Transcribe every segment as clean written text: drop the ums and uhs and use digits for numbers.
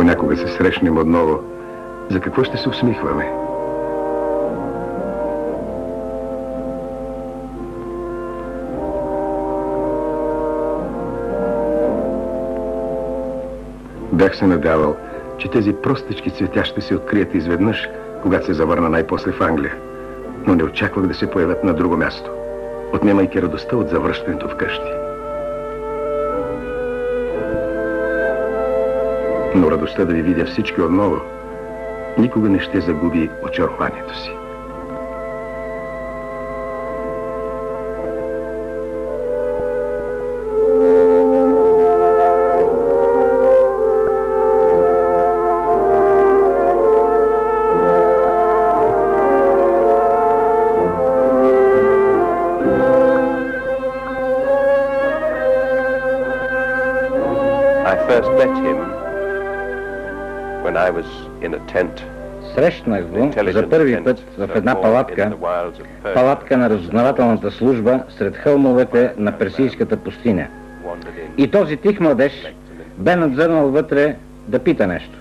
Ако някога се срещнем отново, за какво ще се усмихваме? Бях се надявал, че тези простички цветя ще се открият изведнъж, когато се завърна най-после в Англия. Но не очаквах да се появят на друго място, отнемайки радостта от завръщането вкъщи. Но радостта да ви видя всички отново никога не ще загуби очарованието си. Срещнах го за първи път в една палатка на разузнавателната служба сред хълмовете на Персийската пустиня. И този тих младеж бе надзърнал вътре да пита нещо.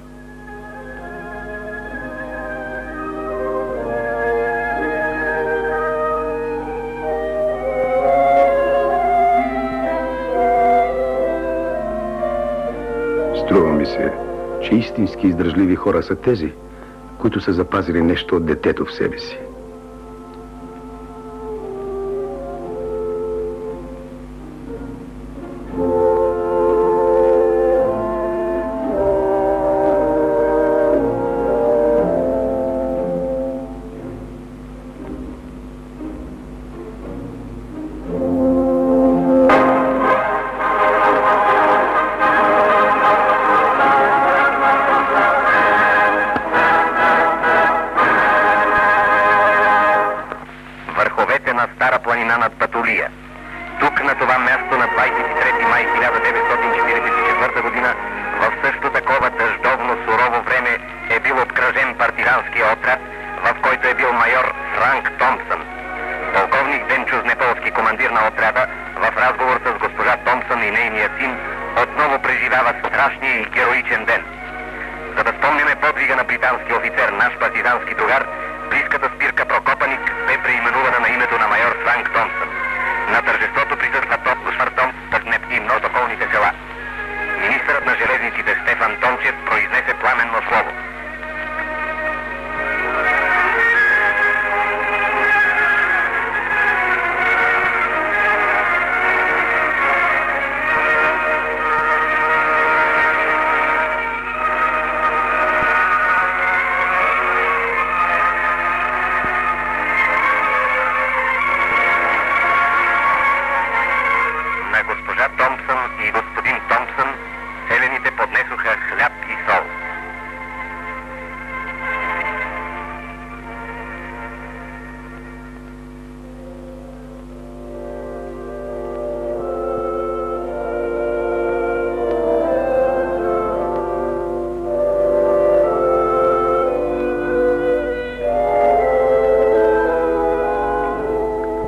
Струва ми се, че истински издръжливи хора са тези, които са запазили нещо от детето в себе си.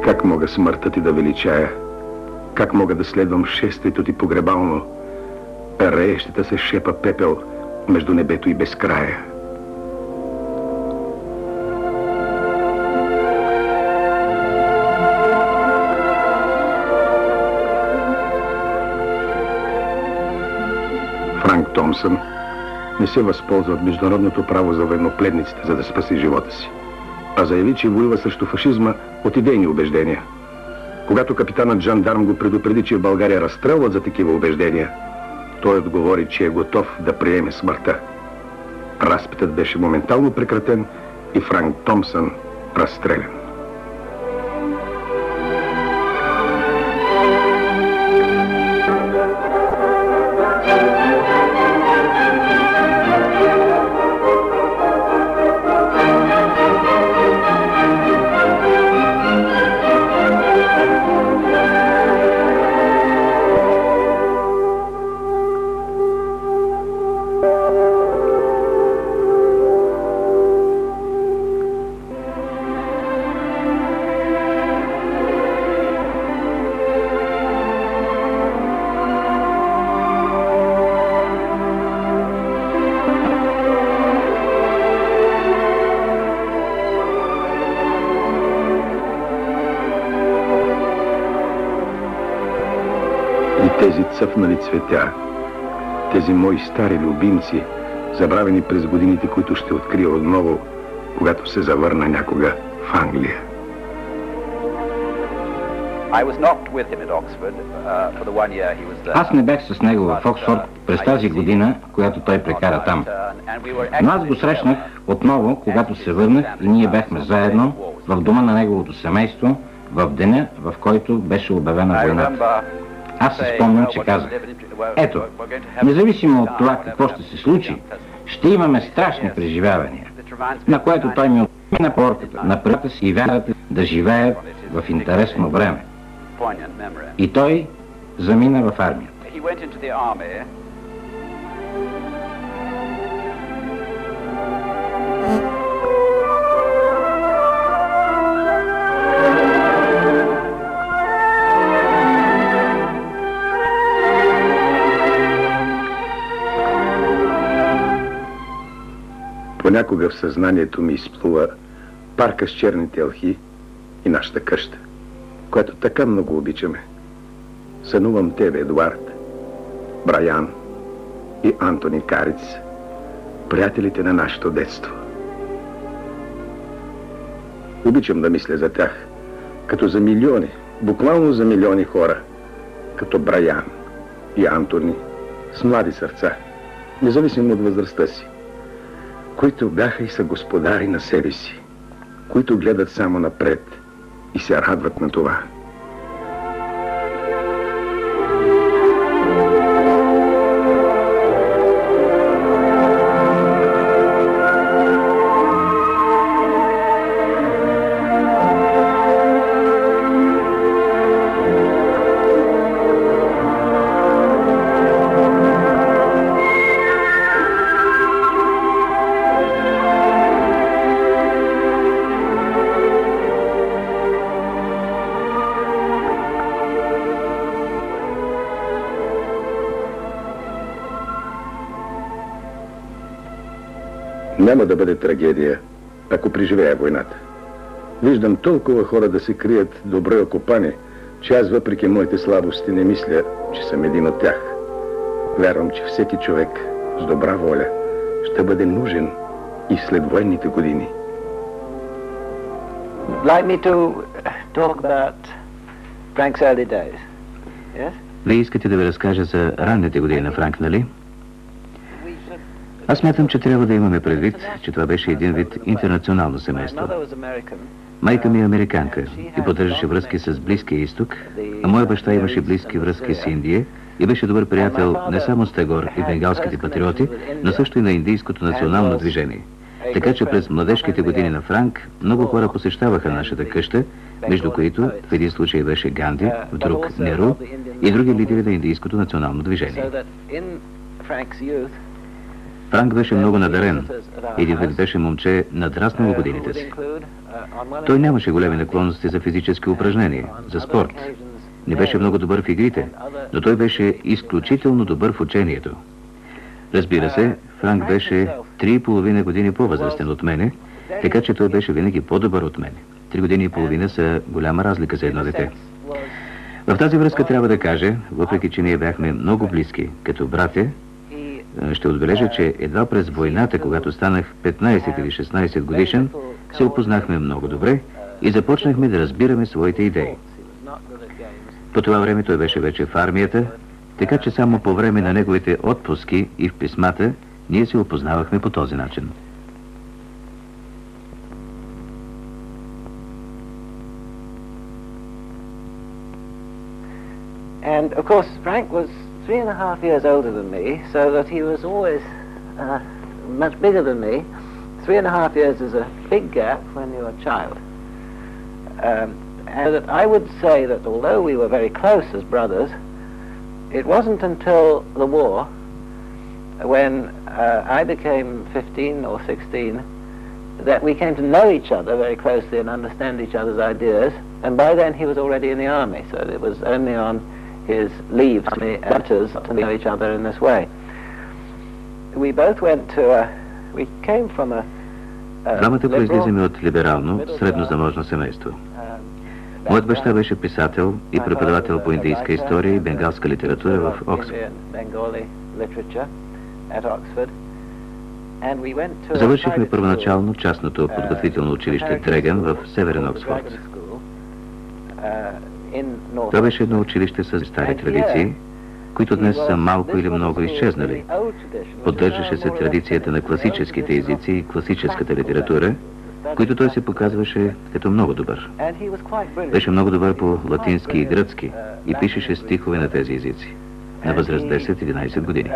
Как мога смъртта ти да величая? Как мога да следвам шествието ти погребално, реещата се шепа пепел между небето и безкрая? Франк Томпсън не се възползва от международното право за военнопледниците, за да спаси живота си, а заяви, че воюва срещу фашизма от идейни убеждения. Когато капитанът жандарм го предупреди, че в България разстрелват за такива убеждения, той отговори, че е готов да приеме смъртта. Разпитът беше моментално прекратен и Франк Томпсън разстрелян. цъфнали цветя. Тези мои стари любимци, забравени през годините, които ще открия отново, когато се завърна някога в Англия. Аз не бях с него в Оксфорд през тази година, която той прекара там. Но аз го срещнах отново, когато се върнах и ние бяхме заедно в дома на неговото семейство в деня, в който беше обявена войната. Аз се спомням, че казах: ето, независимо от това какво ще се случи, ще имаме страшни преживявания, на което той ми отмина порката на правата си и вярата да живеят в интересно време. И той замина в армията. Понякога в съзнанието ми изплува парка с черните елхи и нашата къща, която така много обичаме. Сънувам тебе, Едуард, Брайан и Антони Кариц, приятелите на нашето детство. Обичам да мисля за тях, като за милиони, буквално за милиони хора, като Брайан и Антони, с млади сърца, независимо от възрастта си, които бяха и са господари на себе си, които гледат само напред и се радват на това. Няма да бъде трагедия, ако преживея войната. Виждам толкова хора да се крият добре окопани, че аз въпреки моите слабости не мисля, че съм един от тях. Вярвам, че всеки човек с добра воля ще бъде нужен и след военните години. Like me to talk about Frank's early days. Yes? Вие искате да ви разкажа за ранните години на Франк, нали? Аз смятам, че трябва да имаме предвид, че това беше един вид интернационално семейство. Майка ми е американка и поддържаше връзки с Близкия изток, а моя баща имаше близки връзки с Индия и беше добър приятел не само с Тагор и бенгалските патриоти, но също и на индийското национално движение. Така че през младежките години на Франк много хора посещаваха нашата къща, между които в един случай беше Ганди, в друг Неру и други лидери на индийското национално движение. Франк беше много надарен. Един вид беше момче надраснало годините си. Той нямаше големи наклонности за физически упражнения, за спорт. Не беше много добър в игрите, но той беше изключително добър в учението. Разбира се, Франк беше 3,5 години по-възрастен от мене, така че той беше винаги по-добър от мене. 3 години и половина са голяма разлика за едно дете. В тази връзка трябва да кажа, въпреки че ние бяхме много близки, като братя, ще отбележа, че едва през войната, когато станах 15 или 16 годишен, се опознахме много добре и започнахме да разбираме своите идеи. По това време той беше вече в армията, така че само по време на неговите отпуски и в писмата ние се опознавахме по този начин. And of course, Frank was 3.5 years older than me, so that he was always much bigger than me. 3.5 years is a big gap when you're a child. And that I would say that although we were very close as brothers, it wasn't until the war, when I became 15 or 16, that we came to know each other very closely and understand each other's ideas, and by then he was already in the army, so it was only on his leave letters to know each other in this way. We both went to we came from a Двамата произлизаме от либерално, среднозаможно семейство. Моят баща беше писател и преподавател по индийска история и бенгалска литература в Оксфорд. Завършихме първоначално частното подготвително училище Дреган в Северен Оксфорд. Това беше едно училище с стари традиции, които днес са малко или много изчезнали. Поддържаше се традицията на класическите езици и класическата литература, които той се показваше като много добър. Беше много добър по латински и гръцки и пишеше стихове на тези езици. На възраст 10-11 години.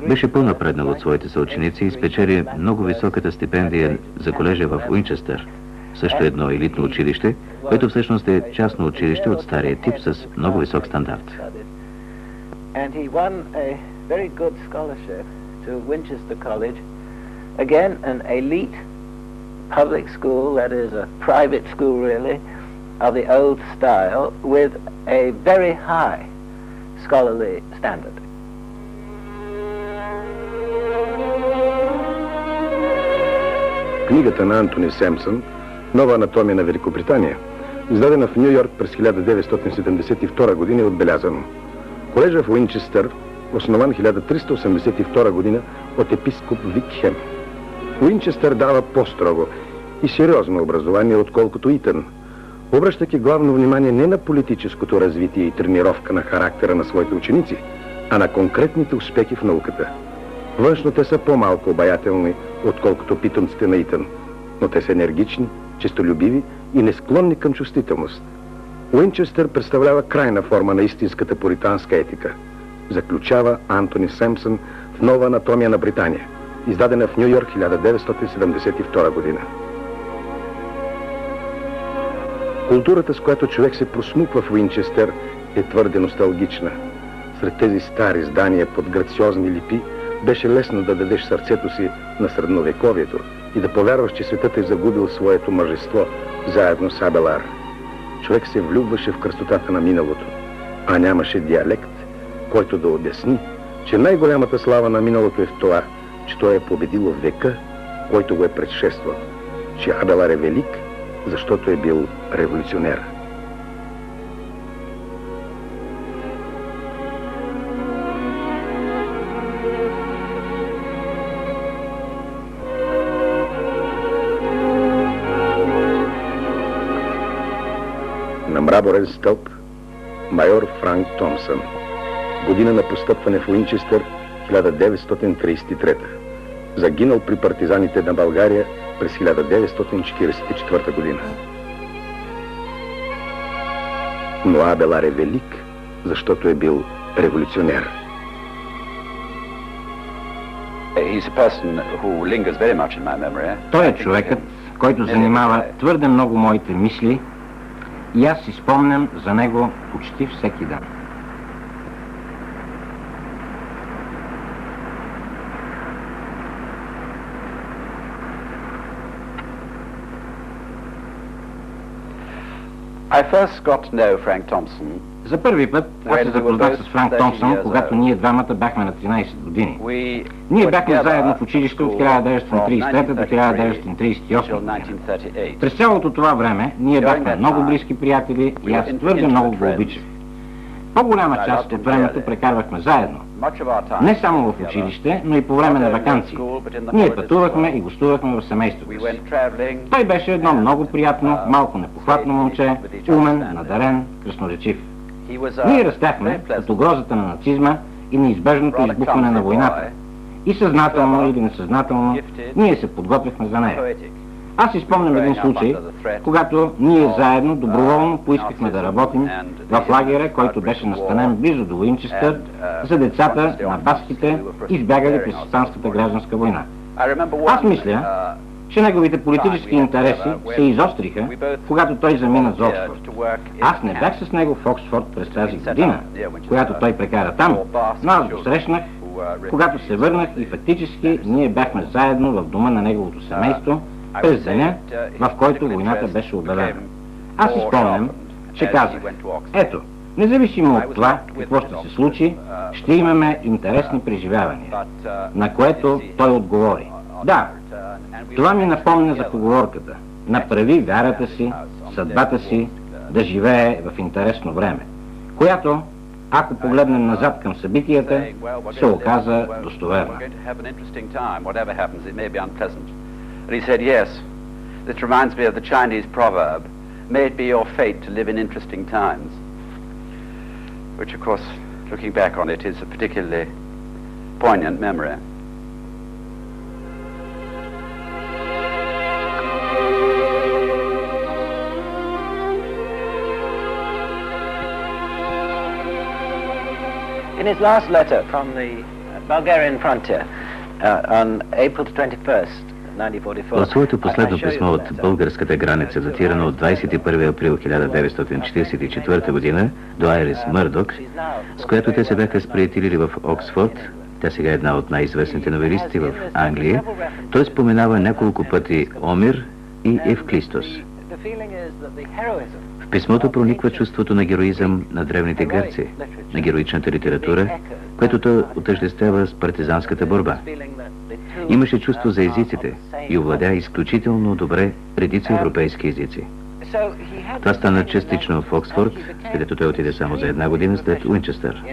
Беше по-напреднал от своите съученици и спечели много високата стипендия за колежа в Уинчестър, също едно елитно училище, което всъщност е частно училище от стария тип с много висок стандарт. Again, an elite public school, that is a private school really, of the old style, with a very high scholarly standard. Книгата на Антони Семпсън «Нова анатомия на Великобритания», издадена в Ню Йорк през 1972 година, е отбелязано: колежа в Уинчестър, основан 1382 година от епископ Викхем. Уинчестър дава по-строго и сериозно образование, отколкото Итън, обръщайки главно внимание не на политическото развитие и тренировка на характера на своите ученици, а на конкретните успехи в науката. Външно те са по-малко обаятелни, отколкото питомците на Итън, но те са енергични, честолюбиви и несклонни към чувствителност. Уинчестър представлява крайна форма на истинската пуританска етика, заключава Антони Семпсън в «Нова анатомия на Британия», издадена в Ню Йорк 1972 година. Културата, с която човек се просмуква в Уинчестър, е твърде носталгична. Сред тези стари здания под грациозни липи беше лесно да дадеш сърцето си на средновековието и да повярваш, че светът е загубил своето мъжество заедно с Абелар. Човек се влюбваше в красотата на миналото, а нямаше диалект, който да обясни, че най-голямата слава на миналото е в това, че той е победило века, който го е предшествал, че Абелар е велик, защото е бил революционер. На мраморен стълб майор Франк Томсън. Година на постъпване в Уинчестър 1933. Загинал при партизаните на България през 1944 година. Но Абелар е велик, защото е бил революционер. Той е човекът, който занимава твърде много моите мисли и аз си спомням за него почти всеки ден. За първи път аз се запознах с Франк Томсън, когато ние двамата бяхме на 13 години. Ние бяхме заедно в училище от 1933 до 1938 година. През цялото това време ние бяхме много близки приятели и аз твърде много го обичах. По-голяма част от времето прекарвахме заедно. Не само в училище, но и по време на ваканции. Ние пътувахме и гостувахме в семейството си. Той беше едно много приятно, малко непохватно момче, умен, надарен, красноречив. Ние растяхме от угрозата на нацизма и неизбежното избухване на войната. И съзнателно или несъзнателно, ние се подготвяхме за нея. Аз си спомням един случай, когато ние заедно доброволно поискахме да работим в лагера, който беше настанен близо до Уинчестър за децата на баските, избягали през Испанската гражданска война. Аз мисля, че неговите политически интереси се изостриха, когато той замина за Оксфорд. Аз не бях с него в Оксфорд през тази година, която той прекара там, но аз го срещнах, когато се върнах и фактически ние бяхме заедно в дома на неговото семейство през деня, в който войната беше обявена. Аз си спомням, че казах: ето, независимо от това какво ще се случи, ще имаме интересни преживявания. На което той отговори: да, това ми напомня за поговорката: направи вярата си, съдбата си да живее в интересно време, която, ако погледнем назад към събитията, се оказа достоверна. This reminds me of the Chinese proverb, may it be your fate to live in interesting times, which of course, looking back on it, is a particularly poignant memory. In his last letter from the Bulgarian frontier on April 21st, в своето последно писмо от българската граница, датирано от 21 април 1944 година до Айрис Мърдок, с която те се бяха сприятелили в Оксфорд, тя сега е една от най-известните новелисти в Англия, той споменава няколко пъти Омир и Евклистос. В писмото прониква чувството на героизъм на древните гърци, на героичната литература, което той отъждествява с партизанската борба. Имаше чувство за езиците и овладя изключително добре редица европейски езици. Това стана частично в Оксфорд, където той отиде само за една година след Уинчестър.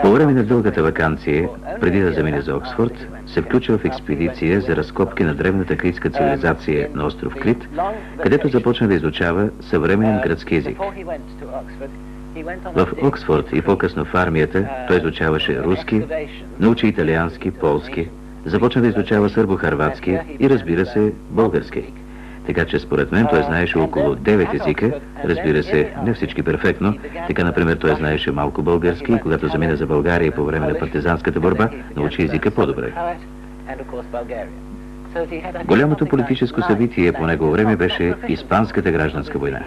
По време на дългата ваканция, преди да замине за Оксфорд, се включва в експедиция за разкопки на древната критска цивилизация на остров Крит, където започна да изучава съвременен гръцки език. В Оксфорд и по-късно в армията той изучаваше руски, научи италиански, полски, започна да изучава сърбо-харватски и, разбира се, български. Така че според мен той знаеше около 9 езика, разбира се, не всички перфектно. Така, например, той знаеше малко български и когато замина за България по време на партизанската борба, научи езика по-добре. Голямото политическо събитие по него време беше Испанската гражданска война.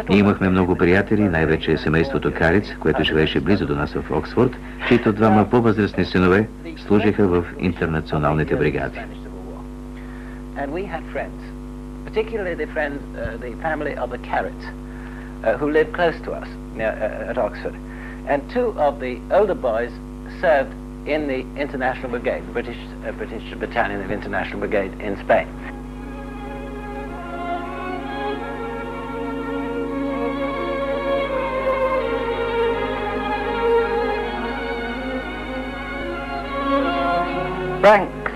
Ние имахме много приятели, най-вече семейството Кариц, което живееше близо до нас в Оксфорд, чието двама по-възрастни синове служиха в интернационалните бригади. Particularly the family of the Carrots, who lived close to us at Oxford. And two of the older boys served in the International Brigade, the British Battalion of International Brigade in Spain. Frank's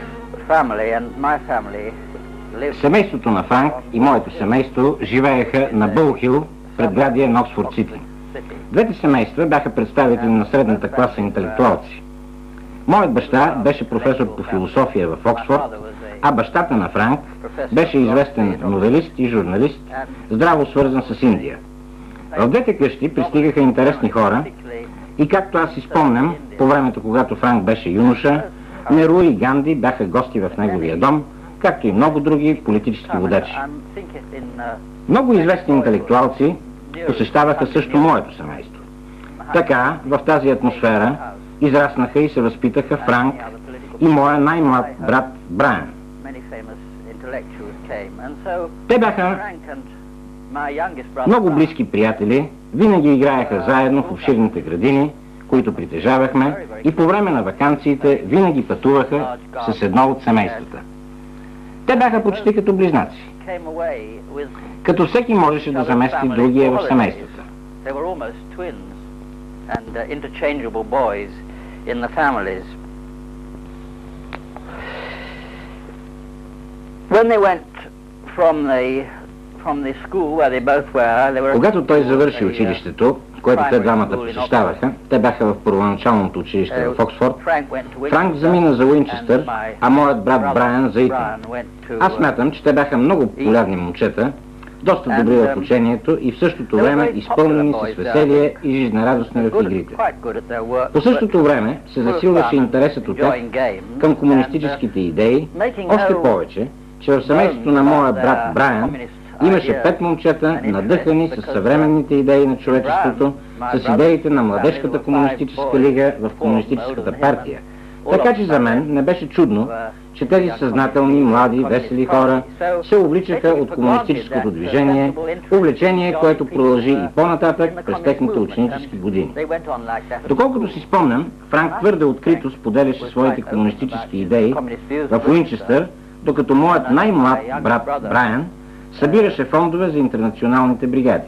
family and my family. Семейството на Франк и моето семейство живееха на Бълхил, предградие на Оксфорд Сити. Двете семейства бяха представители на средната класа интелектуалци. Моят баща беше професор по философия в Оксфорд, а бащата на Франк беше известен новелист и журналист, здраво свързан с Индия. В двете къщи пристигаха интересни хора и, както аз си спомням, по времето, когато Франк беше юноша, Неру и Ганди бяха гости в неговия дом, както и много други политически водачи. Много известни интелектуалци посещаваха също моето семейство. Така, в тази атмосфера израснаха и се възпитаха Франк и моя най-млад брат Брайан. Те бяха много близки приятели, винаги играеха заедно в обширните градини, които притежавахме, и по време на ваканциите винаги пътуваха с едно от семействата. Те бяха почти като близнаци. Като всеки можеше да замести другия в семействата. Когато той завърши училището, което те двамата посещаваха, те бяха в първоначалното училище в Оксфорд, Франк замина за Уинчестър, а моят брат Брайан за Итън. Аз смятам, че те бяха много популярни момчета, доста добри в учението и в същото време изпълнени с веселие и жизнерадостни в игрите. По същото време се засилваше интересът от тях към комунистическите идеи, още повече, че в семейството на моя брат Брайан имаше 5 момчета, надъхани с съвременните идеи на човечеството, с идеите на Младежката комунистическа лига в Комунистическата партия, Така че за мен не беше чудно, че тези съзнателни, млади, весели хора се увличаха от комунистическото движение, увлечение, което продължи и по-нататък през техните ученически години. Доколкото си спомням, Франк твърде открито споделяше своите комунистически идеи в Уинчестър, докато моят най-млад брат Брайан събираше фондове за интернационалните бригади.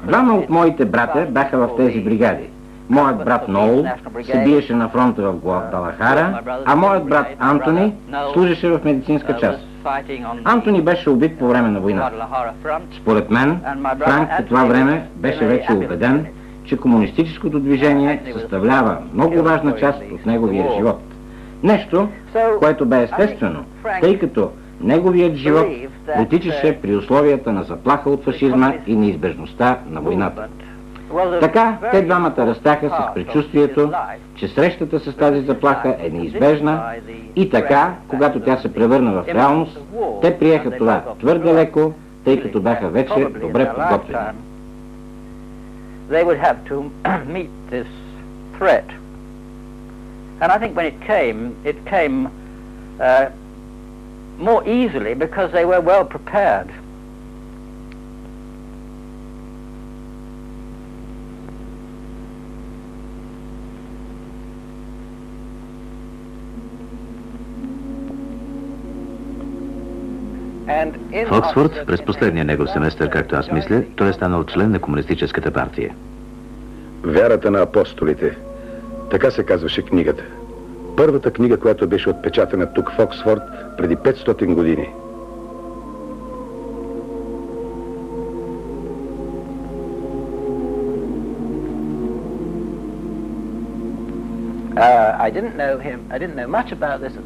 Двама от моите братя бяха в тези бригади. Моят брат Ноул се биеше на фронта в Гвадалахара, а моят брат Антони служеше в медицинска част. Антони беше убит по време на войната. Според мен, Франк по това време беше вече убеден, че комунистическото движение съставлява много важна част от неговия живот. Нещо, което бе естествено, тъй като неговият живот протичаше при условията на заплаха от фашизма и неизбежността на войната. Така, те двамата растяха с предчувствието, че срещата с тази заплаха е неизбежна и така, когато тя се превърна в реалност, те приеха това твърде леко, тъй като бяха вече добре подготвени. And I think when it came more easily because they were well prepared. В Оксфорд, през последния негов семестър, както аз мисля, той е станал член на Комунистическата партия. Вярата на апостолите. Така се казваше книгата. Първата книга, която беше отпечатана тук в Оксфорд преди 500 години.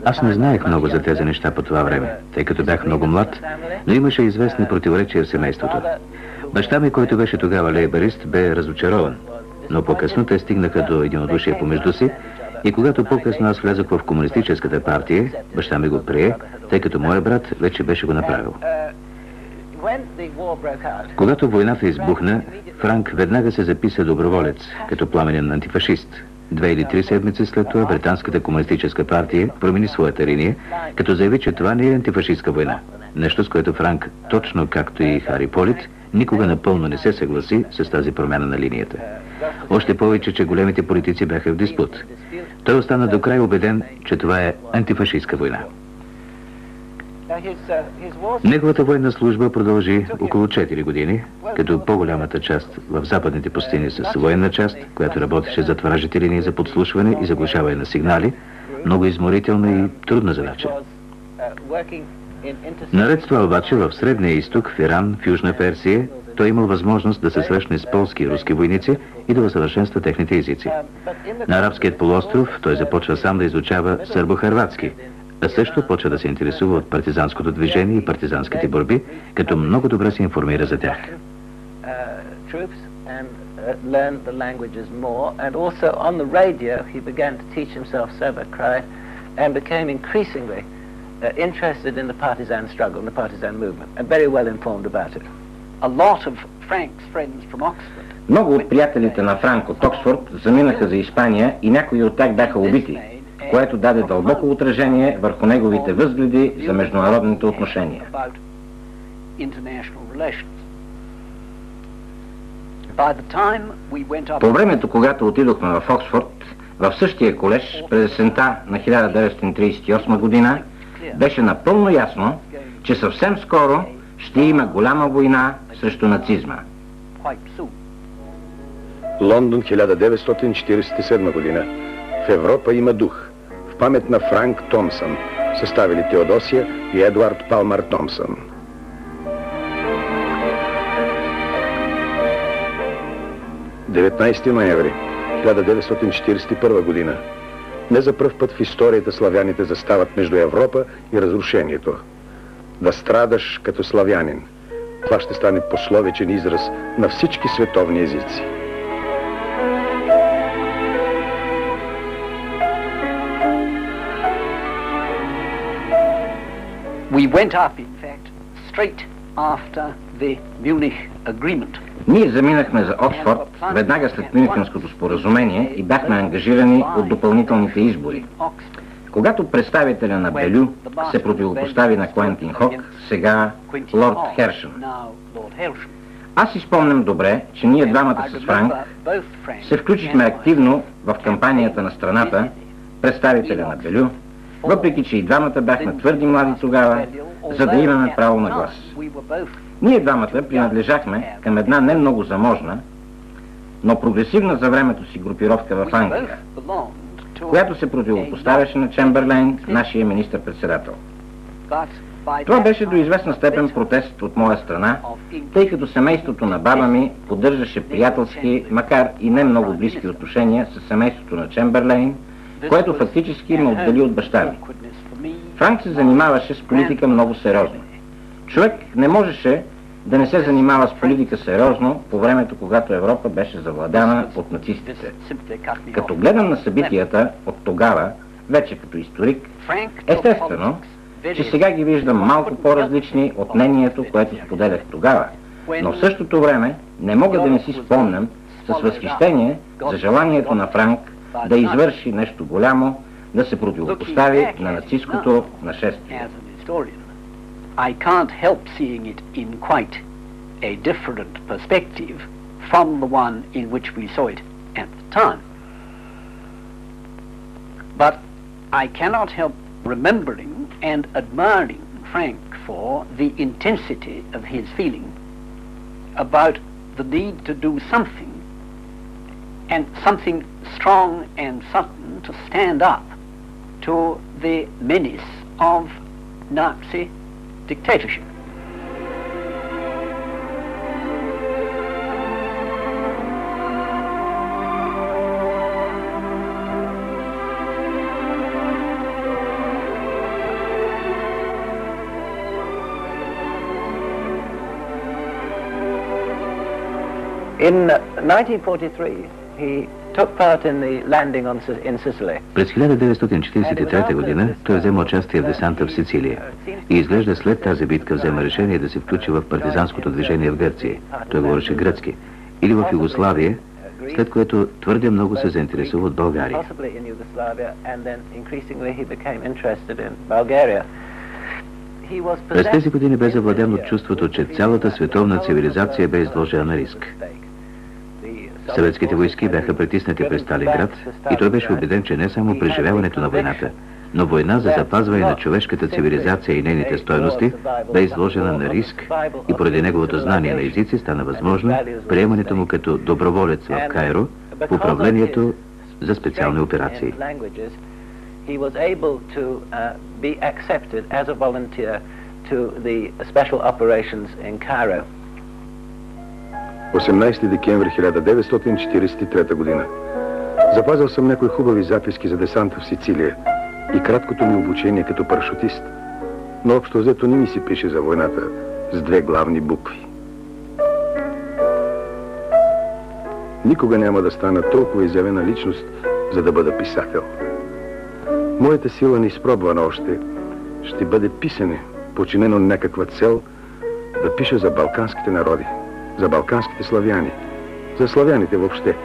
Аз не знаех много за тези неща по това време, тъй като бях много млад, но имаше известни противоречия в семейството. Баща ми, който беше тогава лейбарист, бе разочарован, но по-късно те стигнаха до единодушие помежду си и когато по-късно аз влязох в Комунистическата партия, баща ми го прие, тъй като моят брат вече беше го направил. Когато войната избухна, Франк веднага се записа доброволец, като пламенен антифашист. 2 или 3 седмици след това Британската комунистическа партия промени своята линия, като заяви, че това не е антифашистска война. Нещо, с което Франк, точно както и Хари Полит, никога напълно не се съгласи с тази промяна на линията. Още повече, че големите политици бяха в диспут. Той остана до край убеден, че това е антифашистска война. Неговата военна служба продължи около 4 години, като по-голямата част в западните пустини с военна част, която работеше за вражите линии за подслушване и заглушаване на сигнали, много изморителна и трудна задача. Наред с това обаче в Средния изток, в Иран, в Южна Персия, той имал възможност да се срещне с полски и руски войници и да усъвършенства техните езици. На арабският полуостров той започва сам да изучава сърбо-хърватски, а също почва да се интересува от партизанското движение и партизанските борби, като много добре се информира за тях. Interested in the partisan struggle and the partisan movement, and very well informed about it. A lot of Frank's friends from Oxford. Много от приятелите на Франк от Оксфорд заминаха за Испания и някои от тях бяха убити, което даде дълбоко отражение върху неговите възгледи за международните отношения. По времето, когато отидохме в Оксфорд, в същия колеж, през есента на 1938 година, беше напълно ясно, че съвсем скоро ще има голяма война срещу нацизма. Лондон, 1947 година. В Европа има дух. В памет на Франк Томсън, съставили Теодосия и Едуард Палмър Томсън. ...19 ноември 1941 година. Не за пръв път в историята славяните застават между Европа и разрушението. Да страдаш като славянин. Това ще стане пословичен израз на всички световни езици. We went up, in fact, straight after the Munich agreement. Ние заминахме за Оксфорд веднага след Мюнхенското споразумение и бяхме ангажирани от допълнителните избори. Когато представителя на Белю се противопостави на Куентин Хок, сега лорд Хершън. Аз си спомням добре, че ние двамата с Франк се включихме активно в кампанията на страната, представителя на Белю, въпреки че и двамата бяхме твърди млади тогава, за да имаме право на глас. Ние двамата принадлежахме към една не много заможна, но прогресивна за времето си групировка в Англия, която се противопоставяше на Чемберлейн, нашия министър-председател. Това беше до известна степен протест от моя страна, тъй като семейството на баба ми поддържаше приятелски, макар и не много близки отношения с семейството на Чемберлейн, което фактически ме отдели от баща ми. Франк се занимаваше с политика много сериозно. Човек не можеше да не се занимава с политика сериозно по времето, когато Европа беше завладяна от нацистите. Като гледам на събитията от тогава, вече като историк, естествено, че сега ги виждам малко по-различни от мнението, което споделях тогава, но в същото време не мога да не си спомням с възхищение за желанието на Франк да извърши нещо голямо, да се противопостави на нацистското нашествие. I can't help seeing it in quite a different perspective from the one in which we saw it at the time. But I cannot help remembering and admiring Frank for the intensity of his feeling about the need to do something, and something strong and sudden to stand up to the menace of Nazi dictatorship. In 1943, he took part in the landing in Sicily. През 1943 година той взема участие в десанта в Сицилия и изглежда след тази битка взема решение да се включи в партизанското движение в Гърция. Той говореше гръцки. Или в Югославия, след което твърде много се заинтересува от България. През тези години бе завладян от чувството, че цялата световна цивилизация бе изложена на риск. Съветските войски бяха притиснати през Сталинград и той беше убеден, че не само преживяването на войната, но война за запазване на човешката цивилизация и нейните стойности бе изложена на риск и поради неговото знание на езици стана възможно приемането му като доброволец в Кайро в управлението за специални операции. 18 декември 1943 година. Запазил съм някои хубави записки за десанта в Сицилия и краткото ми обучение като парашутист, но общо взето не ми се пише за войната с две главни букви. Никога няма да стана толкова изявена личност, за да бъда писател. Моята сила неизпробвана още ще бъде писане, подчинено на някаква цел, да пиша за балканските народи, за балканските славяни, за славяните въобще,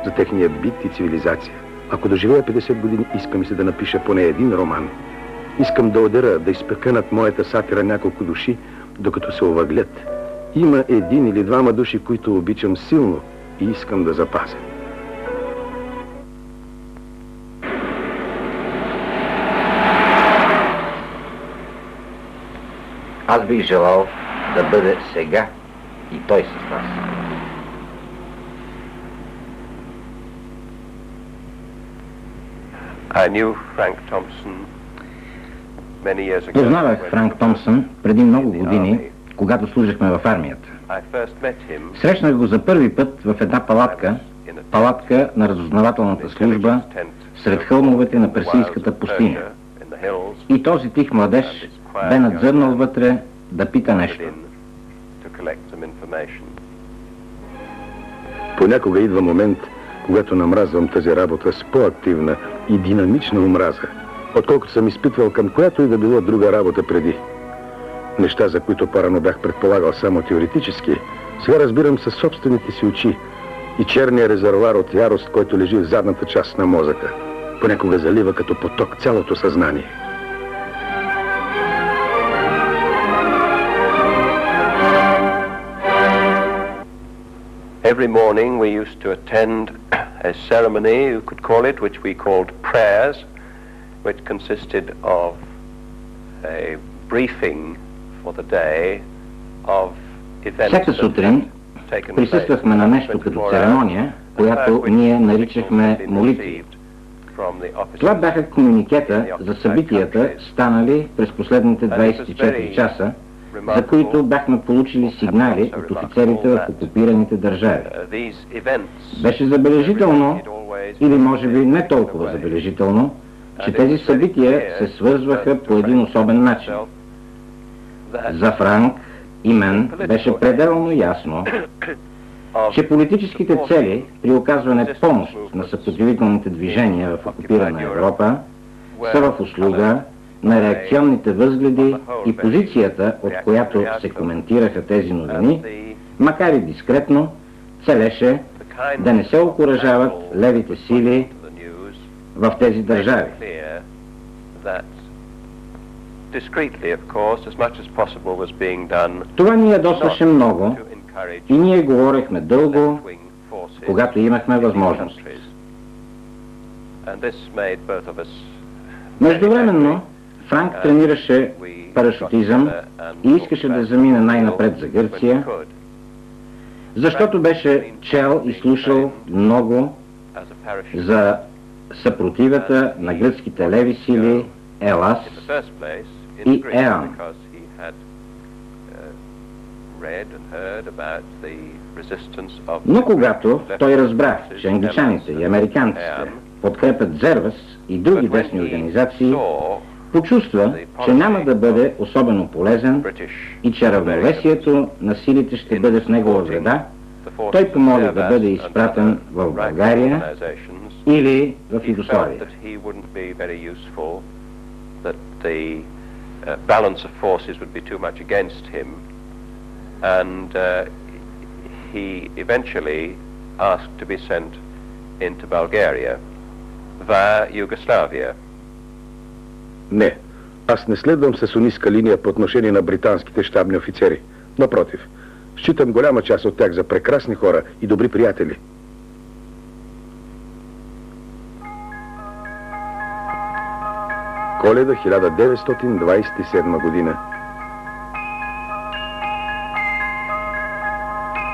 за техния бит и цивилизация. Ако доживея 50 години, искам се да напиша поне един роман. Искам да удара, да изпека над моята сатира няколко души, докато се овъглят. Има един или двама души, които обичам силно и искам да запазя. Аз бих желал да бъде сега и той с нас. Познавах Франк Томпсън преди много години, когато служихме в армията. Срещнах го за първи път в една палатка на разузнавателната служба сред хълмовете на Персийската пустиня. И този тих младеж бе надзърнал вътре да пита нещо. Понякога идва момент, когато намразвам тази работа с по-активна и динамична омраза, отколкото съм изпитвал към която и да било друга работа преди. Неща, за които по-рано бях предполагал само теоретически, Сега разбирам със собствените си очи и черния резервуар от ярост, който лежи в задната част на мозъка. Понякога залива като поток цялото съзнание. Every morning we used to attend a ceremony, you could call it, which we called prayers, which consisted of a briefing for the day of events. Всяка сутрин присъствахме на нещо като церемония, която ние наричахме молитви. Това бяха комуникета за събитията, станали през последните 24 часа, за които бяхме получили сигнали от офицерите в окупираните държави. Беше забележително, или може би не толкова забележително, че тези събития се свързваха по един особен начин. За Франк и мен беше пределно ясно, че политическите цели при оказване помощ на съпротивителните движения в окупирана Европа са в услуга на реакционните възгледи и позицията, от която се коментираха тези новини, макар и дискретно, целеше да не се окуражават левите сили в тези държави. Това ни ядосваше много и ние говорехме дълго, когато имахме възможност. Междувременно, Франк тренираше парашутизъм и искаше да замине най-напред за Гърция, защото беше чел и слушал много за съпротивата на гръцките леви сили Елас и Еан. Но когато той разбра, че англичаните и американците подкрепят Зервас и други десни организации, почувства, че няма да бъде особено полезен и че равновесието на силите ще бъде в негова вреда, той помоли да бъде изпратен в България или в Югославия. And he eventually asked to be sent into Bulgaria via Yugoslavia. Не, аз не следвам сасунистка линия по отношение на британските щабни офицери. Напротив, считам голяма част от тях за прекрасни хора и добри приятели. Коледа 1927 година.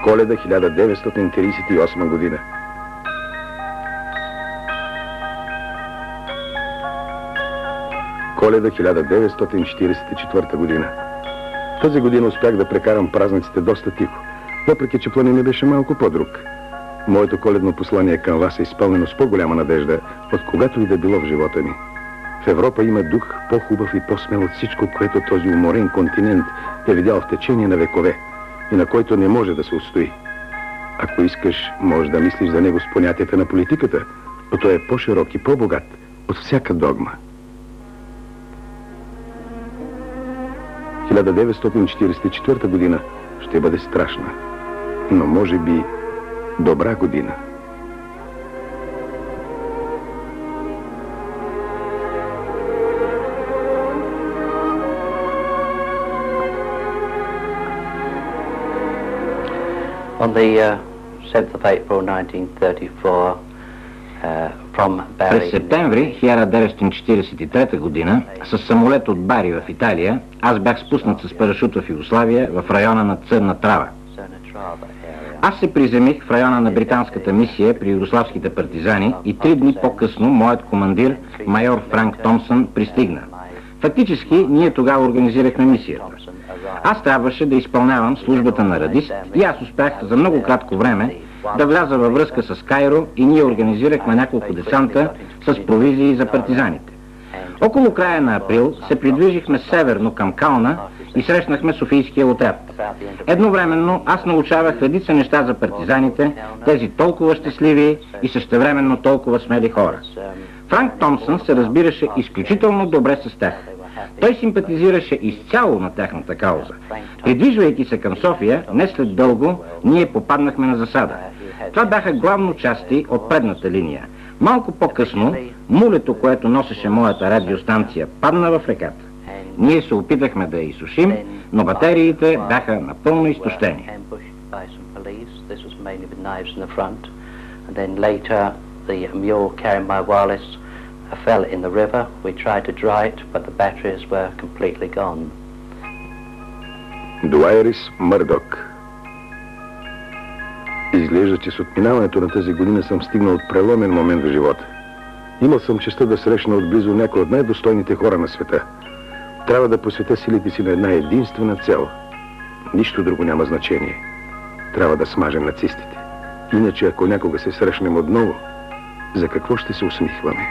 Коледа 1938 година. Коледа 1944 година. Тази година успях да прекарам празниците доста тихо, въпреки че планът ми беше малко по-друг. Моето коледно послание към вас е изпълнено с по-голяма надежда, от когато и да било в живота ми. В Европа има дух по-хубав и по-смел от всичко, което този уморен континент е видял в течение на векове и на който не може да се устои. Ако искаш, можеш да мислиш за него с понятията на политиката, но той е по-широк и по-богат от всяка догма. 1944 година ще бъде страшна, но може би добра година. On the 7th of April 1934, през септември 1943 година с самолет от Бари в Италия аз бях спуснат с парашут в Югославия в района на Църна Трава. Аз се приземих в района на британската мисия при югославските партизани и 3 дни по-късно моят командир, майор Франк Томсън, пристигна. Фактически, ние тогава организирахме мисията. Аз трябваше да изпълнявам службата на радист и аз успях за много кратко време да вляза във връзка с Кайро и ние организирахме няколко десанта с провизии за партизаните. Около края на април се придвижихме северно към Кална и срещнахме Софийския отряд. Едновременно аз научавах редица неща за партизаните, тези толкова щастливи и същевременно толкова смели хора. Франк Томсън се разбираше изключително добре с тях. Той симпатизираше изцяло на тяхната кауза. Придвижвайки се към София, не след дълго, ние попаднахме на засада. Това бяха главно части от предната линия. Малко по-късно, мулето, което носеше моята радиостанция, падна в реката. Ние се опитахме да я изсушим, но батериите бяха напълно изтощени. Fell in the river. We tried to dry it, but the batteries were completely gone. Дуайрис Мърдок. Изглежда, че с отминаването на тази година съм стигнал от преломен момент в живота. Имал съм честта да срещна отблизо някои от най-достойните хора на света. Трябва да посветя силите си на една единствена цел. Нищо друго няма значение. Трябва да смажем нацистите. Иначе, ако някога се срещнем отново, за какво ще се усмихваме?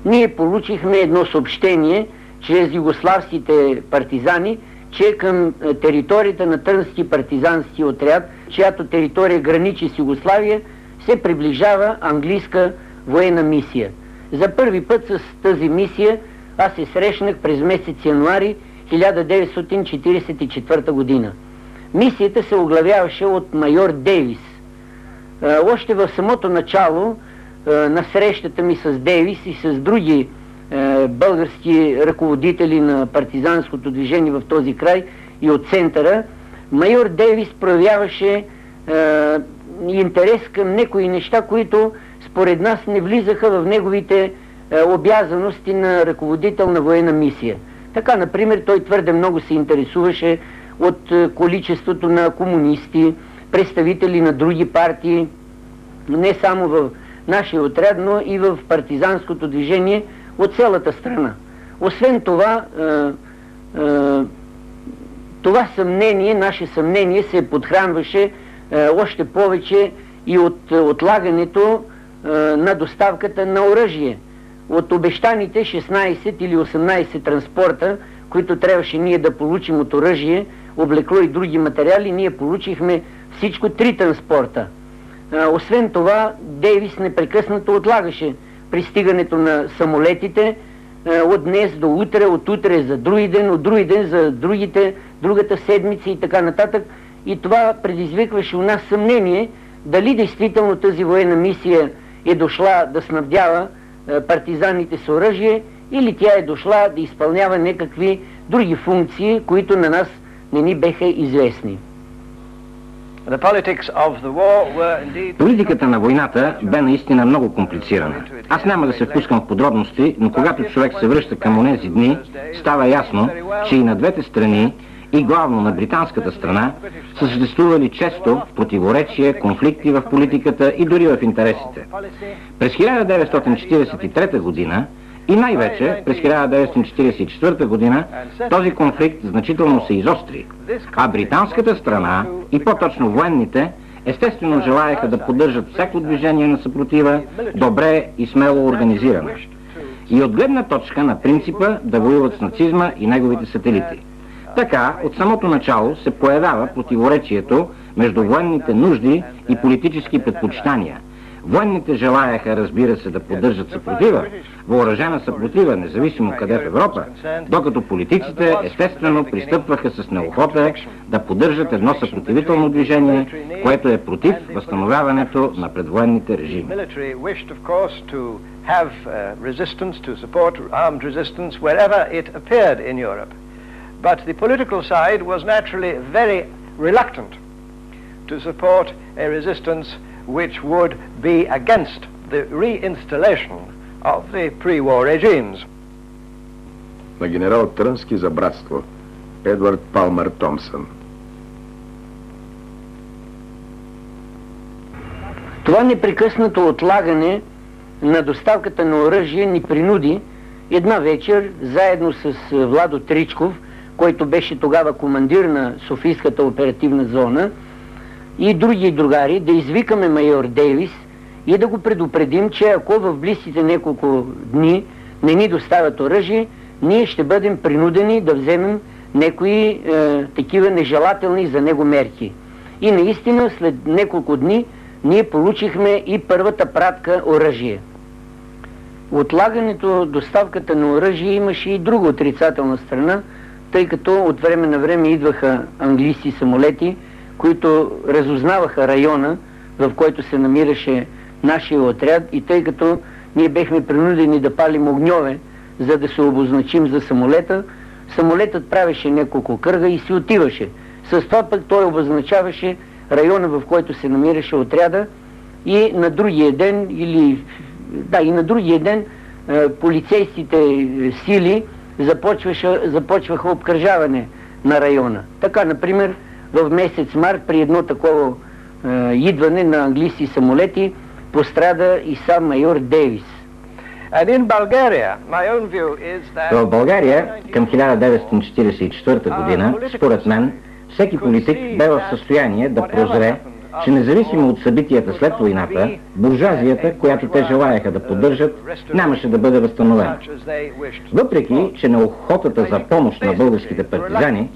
Ние получихме едно съобщение чрез югославските партизани, че към територията на Трънски партизански отряд, чиято територия граничи с Югославия, се приближава английска военна мисия. За първи път с тази мисия аз се срещнах през месец януари 1944 година. Мисията се оглавяваше от майор Дейвис. Още в самото начало на срещата ми с Дейвис и с други български ръководители на партизанското движение в този край и от центъра, майор Дейвис проявяваше интерес към някои неща, които според нас не влизаха в неговите обязаности на ръководител на военна мисия. Така, например, той твърде много се интересуваше от количеството на комунисти, представители на други партии, не само в нашия отряд, но и в партизанското движение от цялата страна. Освен това, това съмнение, наше съмнение се подхранваше още повече и от отлагането на доставката на оръжие. От обещаните 16 или 18 транспорта, които трябваше ние да получим от оръжие, облекло и други материали, ние получихме всичко 3 транспорта. Освен това, Дейвис непрекъснато отлагаше пристигането на самолетите от днес до утре, от утре за други ден, от други ден за другата седмица и така нататък. И това предизвикваше у нас съмнение дали действително тази военна мисия е дошла да снабдява партизаните с оръжие или тя е дошла да изпълнява някакви други функции, които на нас не ни беха известни. Политиката на войната бе наистина много комплицирана. Аз няма да се впускам в подробности, но когато човек се връща към онези дни, става ясно, че и на двете страни, и главно на британската страна, са съществували често противоречия, конфликти в политиката и дори в интересите. През 1943 година и най-вече през 1944 година този конфликт значително се изостри, а британската страна и по-точно военните естествено желаяха да поддържат всяко движение на съпротива добре и смело организирано. И от гледна точка на принципа да воюват с нацизма и неговите сателити. Така, от самото начало се появява противоречието между военните нужди и политически предпочитания. Военните желаяха, разбира се, да поддържат съпротива, въоръжена съпротива, независимо къде в Европа, докато политиците естествено пристъпваха с неохота да поддържат едно съпротивително движение, което е против възстановяването на предвоенните режими. But the political side was naturally very reluctant to support a resistance which would be against the reinstallation of the pre-war regimes. На генерал Трънски за братство, Едвард Палмър Томпсън. Това непрекъснато отлагане на доставката на оръжие ни принуди една вечер, заедно с Владо Тричков, който беше тогава командир на Софийската оперативна зона, и други другари, да извикаме майор Дейвис и да го предупредим, че ако в близките няколко дни не ни доставят оръжие, ние ще бъдем принудени да вземем някои такива нежелателни за него мерки. И наистина след няколко дни ние получихме и първата пратка оръжие. Отлагането, доставката на оръжие имаше и друга отрицателна страна, тъй като от време на време идваха английски самолети, които разузнаваха района, в който се намираше нашия отряд, и тъй като ние бехме принудени да палим огньове, за да се обозначим за самолета, самолетът правеше няколко кръга и си отиваше. С това пък той обозначаваше района, в който се намираше отряда, и на другия ден, полицейските сили започваха обкръжаване на района. Така, например, в месец март при едно такова идване на английски самолети пострада и сам майор Дейвис. В България към 1944 година, според мен, всеки политик бе в състояние да прозре, че независимо от събитията след войната, буржуазията, която те желаяха да поддържат, нямаше да бъде възстановена. Въпреки, че неохотата за помощ на българските партизани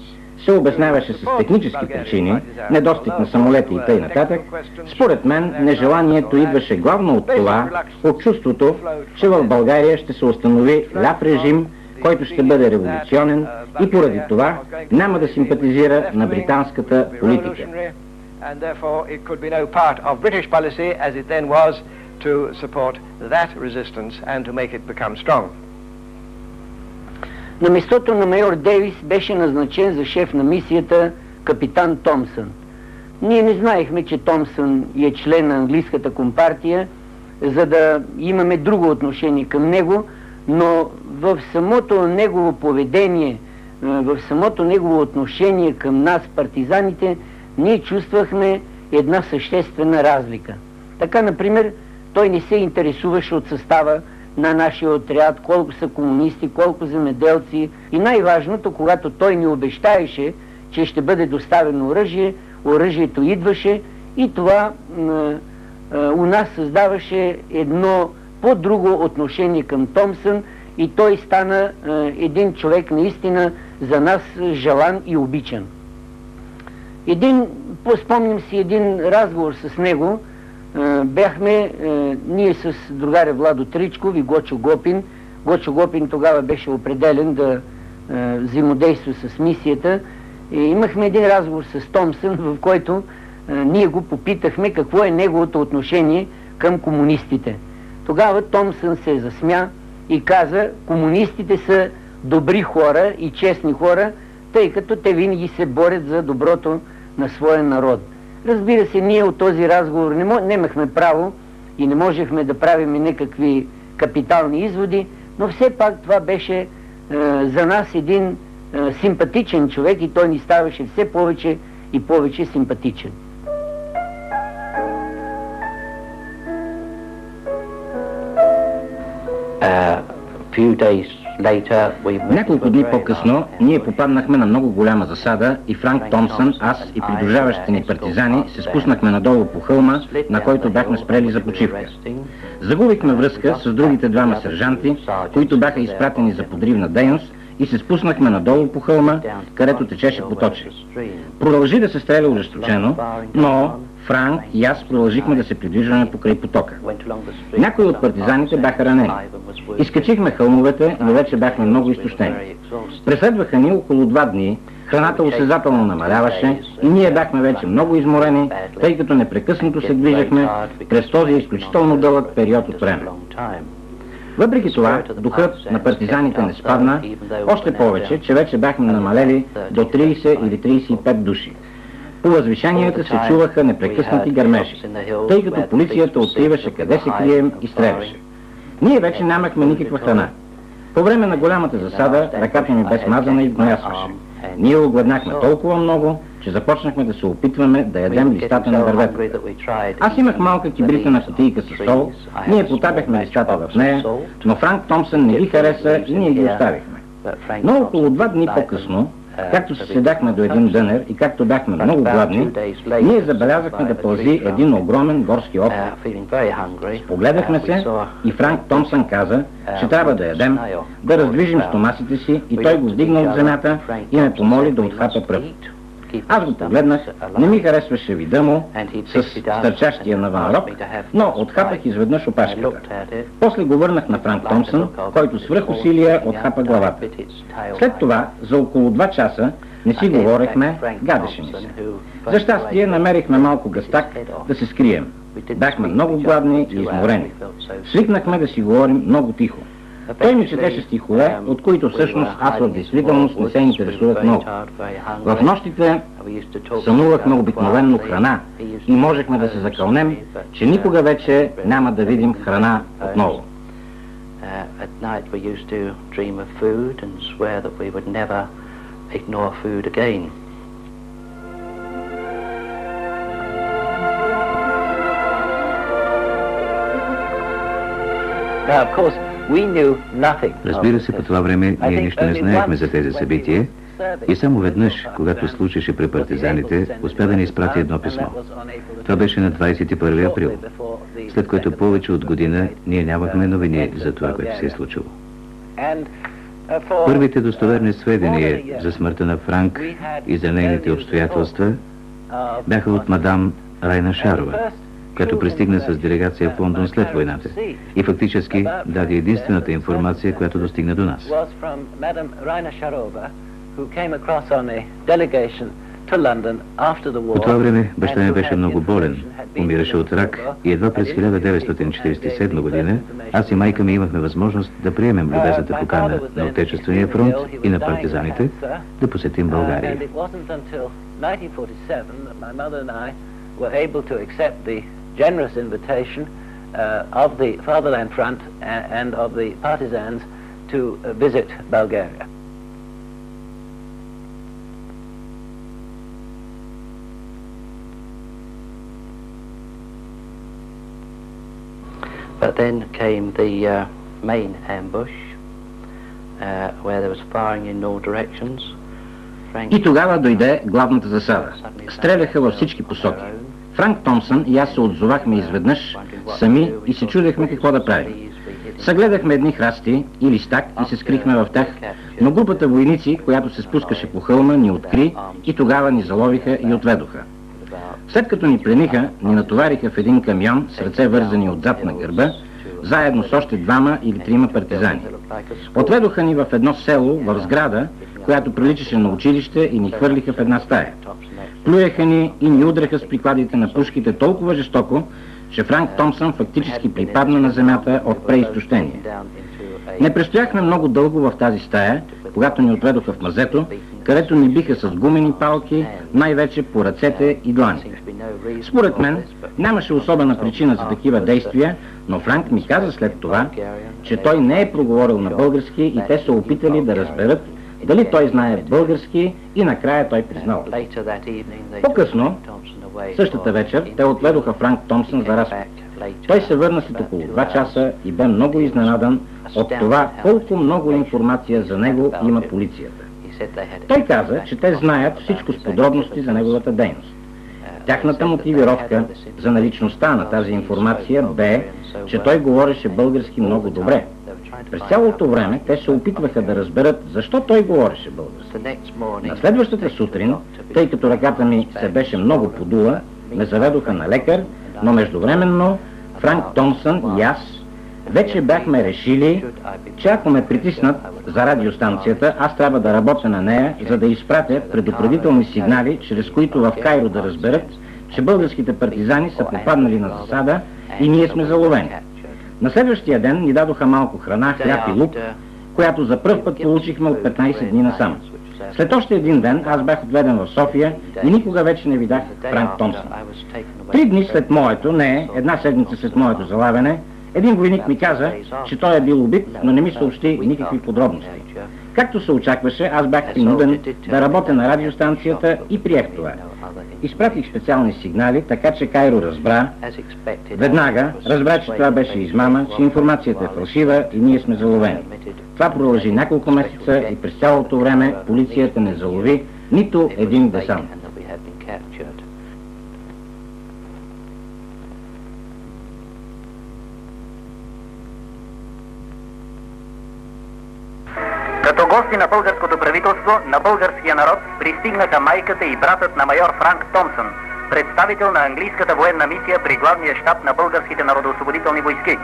се обясняваше с технически причини, недостиг на самолети и т.н., според мен нежеланието идваше главно от това, от чувството, че в България ще се установи ляв режим, който ще бъде революционен и поради това няма да симпатизира на британската политика. На местото на майор Дейвис беше назначен за шеф на мисията капитан Томсън. Ние не знаехме, че Томсън е член на английската компартия, за да имаме друго отношение към него, но в самото негово поведение, в самото негово отношение към нас, партизаните, ние чувствахме една съществена разлика. Така, например, той не се интересуваше от състава на нашия отряд, колко са комунисти, колко земеделци, и най-важното, когато той ни обещаеше, че ще бъде доставено оръжие, оръжието идваше, и това у нас създаваше едно по-друго отношение към Томсън, и той стана един човек наистина за нас желан и обичан. Спомням си един разговор с него. Бяхме ние с другаря Владо Тричков и Гочо Гопин. Гочо Гопин тогава беше определен да взаимодейства с мисията. И имахме един разговор с Томсън, в който ние го попитахме какво е неговото отношение към комунистите. Тогава Томсън се засмя и каза: комунистите са добри хора и честни хора, тъй като те винаги се борят за доброто на своя народ. Разбира се, ние от този разговор не имахме право и не можехме да правим някакви капитални изводи, но все пак това беше за нас един симпатичен човек, и той ни ставаше все повече и повече симпатичен. Няколко дни по-късно ние попаднахме на много голяма засада и Франк Томсън, аз и придружаващите ни партизани се спуснахме надолу по хълма, на който бяхме спрели за почивка. Загубихме връзка с другите двама сержанти, които бяха изпратени за подривна дейност, и се спуснахме надолу по хълма, където течеше поточе. Продължи да се стреля ожесточено, но Франк и аз продължихме да се придвижваме покрай потока. Някои от партизаните бяха ранени. Изкачихме хълмовете, но вече бяхме много изтощени. Преследваха ни около 2 дни, храната осезателно намаляваше и ние бяхме вече много изморени, тъй като непрекъснато се движахме през този изключително дълъг период от време. Въпреки това, духът на партизаните не спадна, още повече, че вече бяхме намалели до 30 или 35 души. По възвишенията се чуваха непрекъснати гърмежи, тъй като полицията откриваше къде се крием и стреляше. Ние вече нямахме никаква храна. По време на голямата засада ръката ми бе смазана и гноясваше. Ние огладнахме толкова много, че започнахме да се опитваме да ядем листата на дървета. Аз имах малка кибритена кутийка с сол, ние потапяхме листата в нея, но Франк Томсън не ги хареса и ние ги оставихме. Но около 2 дни по-късно Както се седяхме до един дънер и както бяхме много гладни, ние забелязахме да пълзи един огромен горски оп. Погледахме се и Франк Томсън каза, че трябва да ядем, да раздвижим стомасите си, и той го вдигна от земята и ме помоли да отхапя пръв. Аз го погледнах, не ми харесваше вида му с стърчащия навън рок, но отхапах изведнъж опашката. После го върнах на Франк Томсън, който свръх усилия отхапа главата. След това, за около 2 часа, не си говорехме, гадеше ни се. За щастие намерихме малко гъстак да се скрием. Бяхме много гладни и изморени. Свикнахме да си говорим много тихо. Той ми четеше стихове, от които всъщност аз в действителност не се интересувах много. В нощите сънувахме обикновенно храна и можехме да се закълнем, че никога вече няма да видим храна отново. Разбира се, по това време ние нищо не знаехме за тези събития и само веднъж, когато случеше при партизаните, успя да ни изпрати едно писмо. Това беше на 21 април, след което повече от година ние нямахме новини за това, което се е случило. Първите достоверни сведения за смъртта на Франк и за нейните обстоятелства бяха от мадам Райна Шарова, като пристигна с делегация в Лондон след войната и фактически даде единствената информация, която достигна до нас. По това време баща ми беше много болен, умираше от рак и едва през 1947 година аз и майка ми имахме възможност да приемем любезната покана на Отечествения фронт и на партизаните да посетим България. Generous invitation of the Fatherland Front and of the partisans to visit Bulgaria. But then came the main ambush, where there was firing in all directions. И тогава дойде главната засада. Стреляха във всички посоки. Франк Томсън и аз се отзовахме изведнъж сами и се чудехме какво да правим. Съгледахме едни храсти и листак и се скрихме в тях, но групата войници, която се спускаше по хълма, ни откри и тогава ни заловиха и отведоха. След като ни плениха, ни натовариха в един камион с ръце вързани отзад на гърба, заедно с още 2 или 3 партизани. Отведоха ни в едно село, в сграда, която приличаше на училище, и ни хвърлиха в една стая. Плюеха ни и ни удреха с прикладите на пушките толкова жестоко, че Франк Томсън фактически припадна на земята от преизтощение. Не престояхме много дълго в тази стая, когато ни отведоха в мазето, където ни биха с гумени палки, най-вече по ръцете и дланите. Според мен нямаше особена причина за такива действия, но Франк ми каза след това, че той не е проговорил на български и те са опитали да разберат дали той знае български, и накрая той признал. По-късно, същата вечер, те отведоха Франк Томсън за разпит. Той се върна след около 2 часа и бе много изненадан от това колко много информация за него има полицията. Той каза, че те знаят всичко с подробности за неговата дейност. Тяхната мотивировка за наличността на тази информация бе, че той говореше български много добре. През цялото време те се опитваха да разберат защо той говореше български. На следващата сутрин, тъй като ръката ми се беше много подула, ме заведоха на лекар, но междувременно Франк Томсън и аз вече бяхме решили, че ако ме притиснат за радиостанцията, аз трябва да работя на нея, за да изпратя предупредителни сигнали, чрез които в Кайро да разберат, че българските партизани са попаднали на засада и ние сме заловени. На следващия ден ни дадоха малко храна, хляб и лук, която за пръв път получихме от 15 дни насам. След още един ден аз бях отведен в София и никога вече не видях Франк Томсън. 3 дни след моето, не, 1 седмица след моето залавяне, един войник ми каза, че той е бил убит, но не ми съобщи никакви подробности. Както се очакваше, аз бях принуден да работя на радиостанцията и приех това. Изпратих специални сигнали, така че Кайро разбра, веднага разбра, че това беше измама, че информацията е фалшива и ние сме заловени. Това продължи няколко месеца и през цялото време полицията не залови нито един десант. Като гости на българското правителство, на българския народ пристигнаха майката и братът на майор Франк Томсън, представител на английската военна мисия при главния щаб на българските народоосвободителни войски.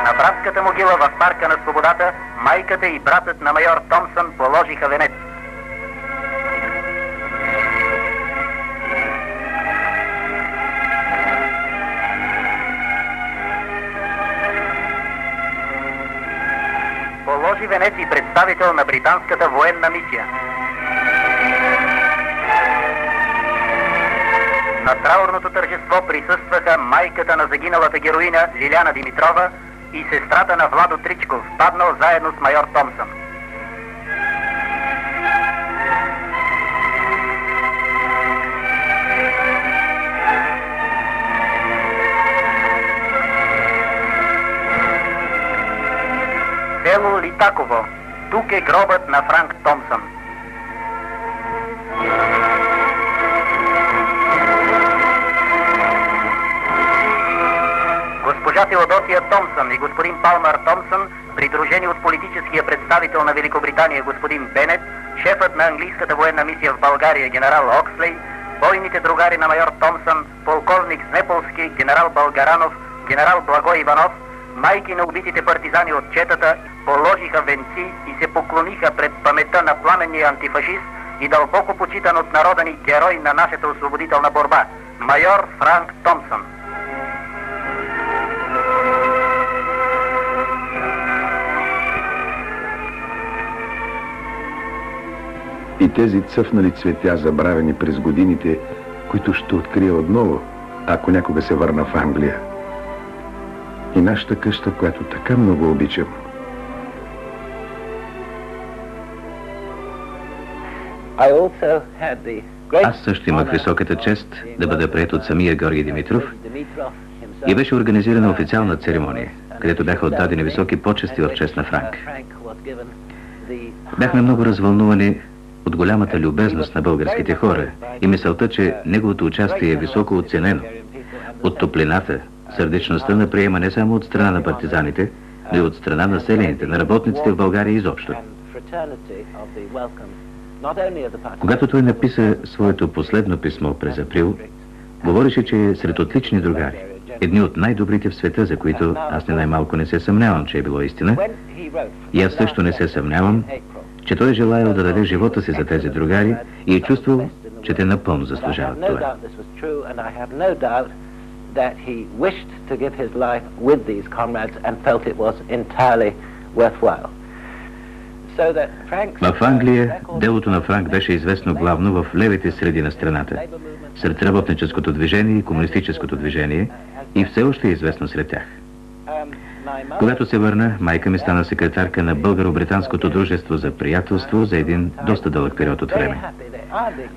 На братската могила в парка на свободата, майката и братът на майор Томсън положиха венец. Положи венец и представител на британската военна мисия. На траурното тържество присъстваха майката на загиналата героиня Лиляна Димитрова и сестрата на Владо Тричков, паднал заедно с майор Томсън. Село Литаково. Тук е гробът на Франк Томсън. Госпожа Теодосия Томсън и господин Палмър Томсън, придружени от политическия представител на Великобритания господин Бенет, шефът на английската военна мисия в България генерал Окслей, бойните другари на майор Томсън, полковник Знеполски, генерал Българанов, генерал Благой Иванов, майки на убитите партизани от четата, положиха венци и се поклониха пред паметта на пламенния антифашист и дълбоко почитан от народа ни герой на нашата освободителна борба, майор Франк Томсън. И тези цъфнали цветя, забравени през годините, които ще открия отново, ако някога се върна в Англия. И нашата къща, която така много обичам. Аз също имах високата чест да бъда приет от самия Георги Димитров и беше организирана официална церемония, където бяха отдадени високи почести в чест на Франк. Бяхме много развълнувани от голямата любезност на българските хора и мисълта, че неговото участие е високо оценено, от топлината, сърдечността на приема не само от страна на партизаните, но и от страна на селените, на работниците в България изобщо. Когато той написа своето последно писмо през април, говореше, че е сред отлични другари, едни от най-добрите в света, за които аз не най-малко не се съмнявам, че е било истина. И аз също не се съмнявам, че той е желаял да даде живота си за тези другари и е чувствал, че те напълно заслужават това. That he wished to give his life with these comrades and felt it was entirely worthwhile. В Англия делото на Франк беше известно главно в левите среди на страната, сред работническото движение и комунистическото движение, и все още е известно сред тях. Когато се върна, майка ми стана секретарка на Българо-британското дружество за приятелство за един доста дълъг период от време.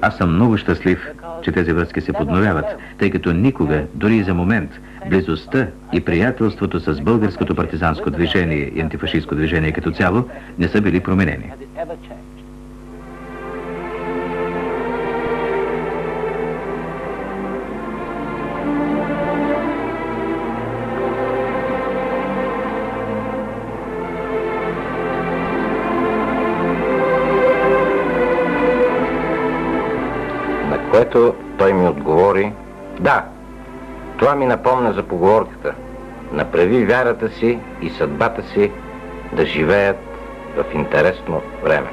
Аз съм много щастлив, че тези връзки се подновяват, тъй като никога, дори и за момент, близостта и приятелството с българското партизанско движение и антифашистско движение като цяло не са били променени. Което той ми отговори: да, това ми напомня за поговорката: направи вярата си и съдбата си да живеят в интересно време.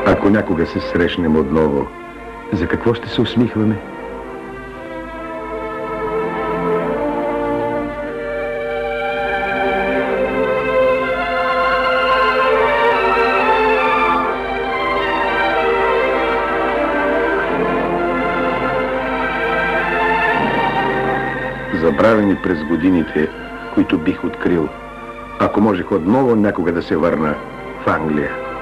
Ако някога се срещнем отново, За какво ще се усмихваме? Забравени през годините, които бих открил, ако можех отново някога да се върна в Англия.